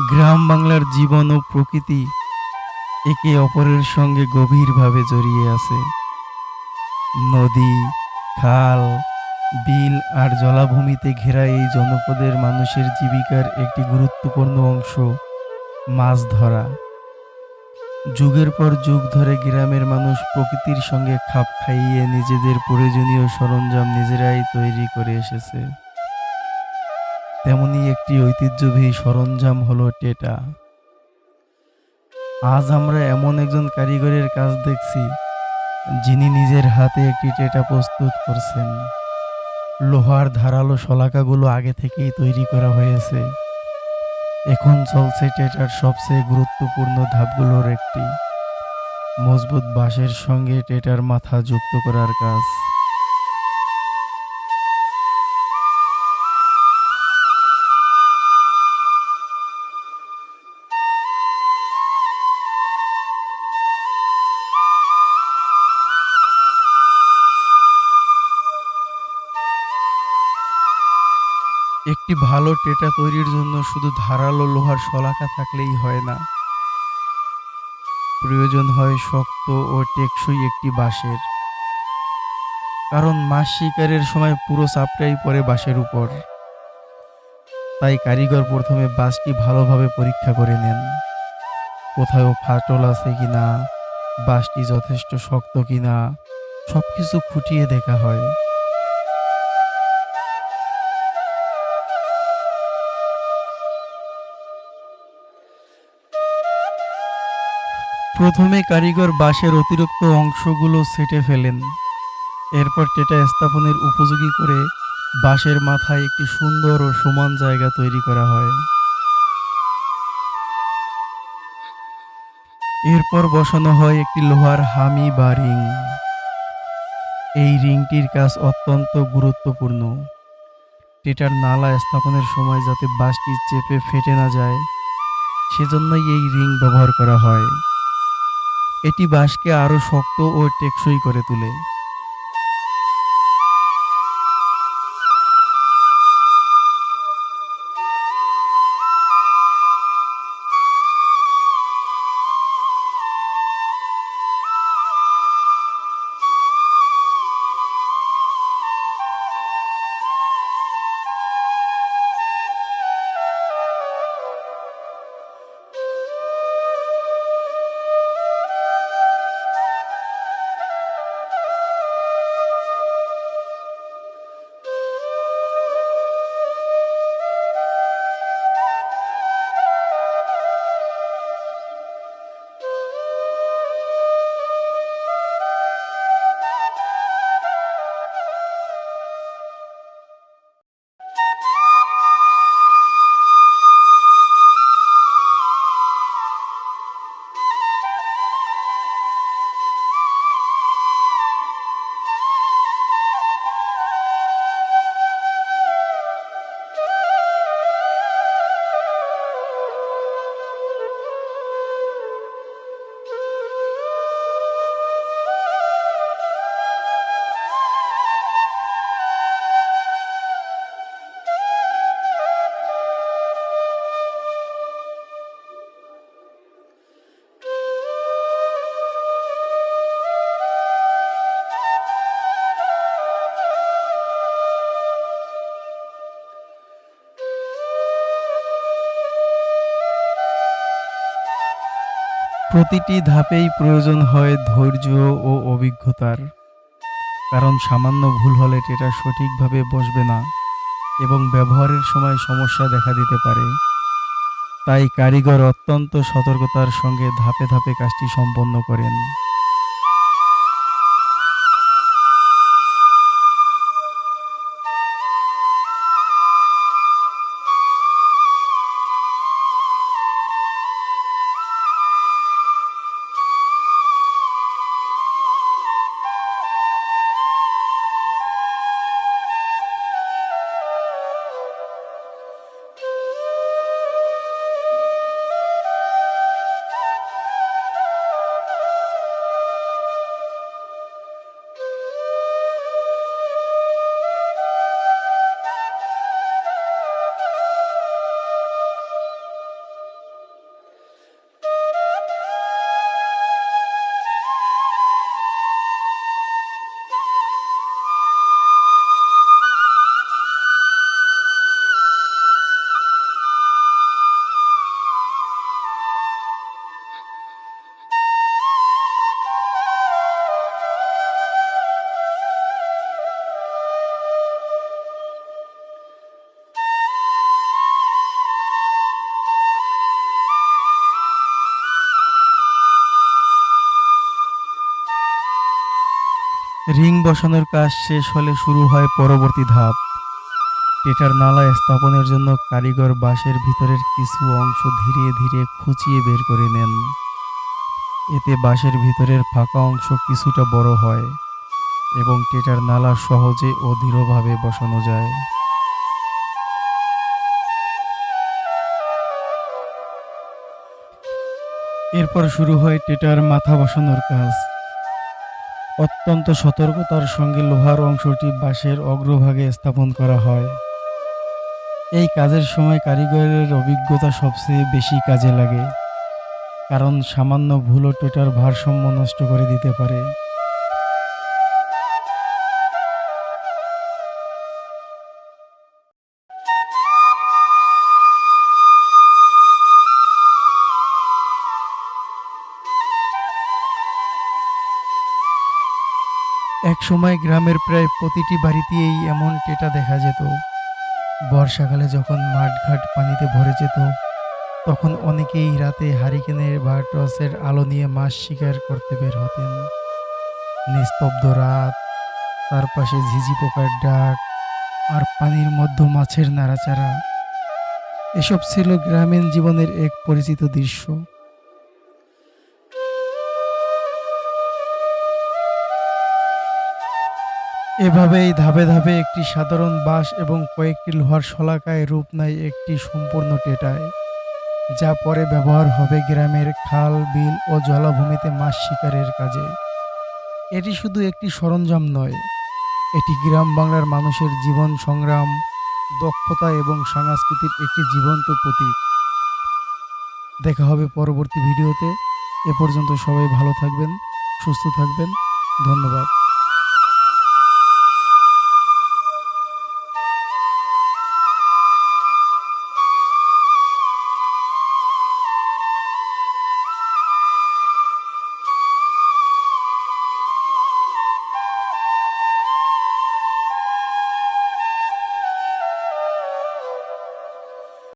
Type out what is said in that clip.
গ্রাম বাংলার জীবন ও প্রকৃতি একে অপরের সঙ্গে গভীরভাবে জড়িয়ে আছে। নদী, খাল, বিল আর জলাভূমিতে ঘেরা এই জনপদের মানুষের জীবিকার একটি গুরুত্বপূর্ণ অংশ মাছ ধরা। যুগের পর যুগ ধরে গ্রামের মানুষ প্রকৃতির সঙ্গে খাপ খাইয়ে নিজেদের প্রয়োজনীয় সরঞ্জাম নিজেরাই তৈরি করে এসেছে। তেমনি একটি ঐতিহ্যবাহী সরঞ্জাম হলো টেটা। আজ আমরা এমন একজন কারিগরের কাজ দেখছি যিনি নিজের হাতে একটি টেটা প্রস্তুত করছেন। লোহার ধারালো শলাকাগুলো আগে থেকেই তৈরি করা হয়েছে। এখন চলছে টেটার সবচেয়ে গুরুত্বপূর্ণ ধাপগুলোর একটি, মজবুত বাঁশের সঙ্গে টেটার মাথা যুক্ত করার কাজ। একটি ভালো টেটা তৈরির জন্য শুধু ধারালো লোহার শলাকা থাকলেই হয় না, প্রয়োজন হয় শক্ত ও টেকসই একটি বাঁশের। কারণ মাছ শিকারের সময় পুরো চাপটাই পড়ে বাঁশের উপর। তাই কারিগর প্রথমে বাঁশটি ভালোভাবে পরীক্ষা করে নেন, কোথাও ফাটল আছে কিনা, বাঁশটি যথেষ্ট শক্ত কিনা, সবকিছু খুঁটিয়ে দেখা হয়। প্রথমে কারিগর বাঁশের অতিরিক্ত অংশগুলো ছেঁটে ফেলেন। এরপর টেটা স্থাপনের উপযোগী করে বাঁশের মাথায় একটি সুন্দর ও সমান জায়গা তৈরি করা হয়। এরপর বসানো হয় একটি লোহার হামি বা রিং। এই রিংটির কাজ অত্যন্ত গুরুত্বপূর্ণ। টেটার নালা স্থাপনের সময় যাতে বাঁশটি চেপে ফেটে না যায়, সেজন্যই এই রিং ব্যবহার করা হয়। এটি বাঁশকে আরও শক্ত ও টেকসই করে তোলে। প্রতিটি ধাপেই প্রয়োজন হয় ধৈর্য ও অভিজ্ঞতার। কারণ সামান্য ভুল হলে টেটা সঠিকভাবে বসবে না এবং ব্যবহারের সময় সমস্যা দেখা দিতে পারে। তাই কারিগর অত্যন্ত সতর্কতার সঙ্গে ধাপে ধাপে কাজটি সম্পন্ন করেন। রিং বসানোর কাজ শেষ হলে শুরু হয় পরবর্তী ধাপ। টেটার নালা স্থাপনের জন্য কারিগর বাঁশের ভিতরের কিছু অংশ ধীরে ধীরে খুঁচিয়ে বের করে নেন। এতে বাঁশের ভিতরের ফাঁকা অংশ কিছুটা বড় হয় এবং টেটার নালা সহজে ও দৃঢ়ভাবে বসানো যায়। এরপর শুরু হয় টেটার মাথা বসানোর কাজ। অত্যন্ত সতর্কতার সঙ্গে লোহার অংশটি বাঁশের অগ্রভাগে স্থাপন করা হয়। এই কাজের সময় কারিগরের অভিজ্ঞতা সবচেয়ে বেশি কাজে লাগে, কারণ সামান্য ভুলও টেটার ভারসাম্য নষ্ট করে দিতে পারে। একসময় গ্রামের প্রায় প্রতিটি বাড়িতেই এমন টেটা দেখা যেত। বর্ষাকালে যখন মাঠঘাট পানিতে ভরে যেত, তখন অনেকেই রাতে হারিকেনের বা টর্চের আলো নিয়ে মাছ শিকার করতে বের হতেন। নিস্তব্ধ রাত, তার পাশে ঝিঝি পোকার ডাক আর পানির মধ্যে মাছের নাড়াচাড়া, এসব ছিল গ্রামীণ জীবনের এক পরিচিত দৃশ্য। এভাবেই ধাপে ধাপে একটি সাধারণ বাঁশ এবং কয়েকটি লোহার শলাকায় রূপ নেয় একটি সম্পূর্ণ টেটায়, যা পরে ব্যবহার হবে গ্রামের খাল, বিল ও জলাভূমিতে মাছ শিকারের কাজে। এটি শুধু একটি সরঞ্জাম নয়, এটি গ্রাম বাংলার মানুষের জীবন সংগ্রাম, দক্ষতা এবং সংস্কৃতির একটি জীবন্ত প্রতীক। দেখা হবে পরবর্তী ভিডিওতে। এ পর্যন্ত সবাই ভালো থাকবেন, সুস্থ থাকবেন। ধন্যবাদ।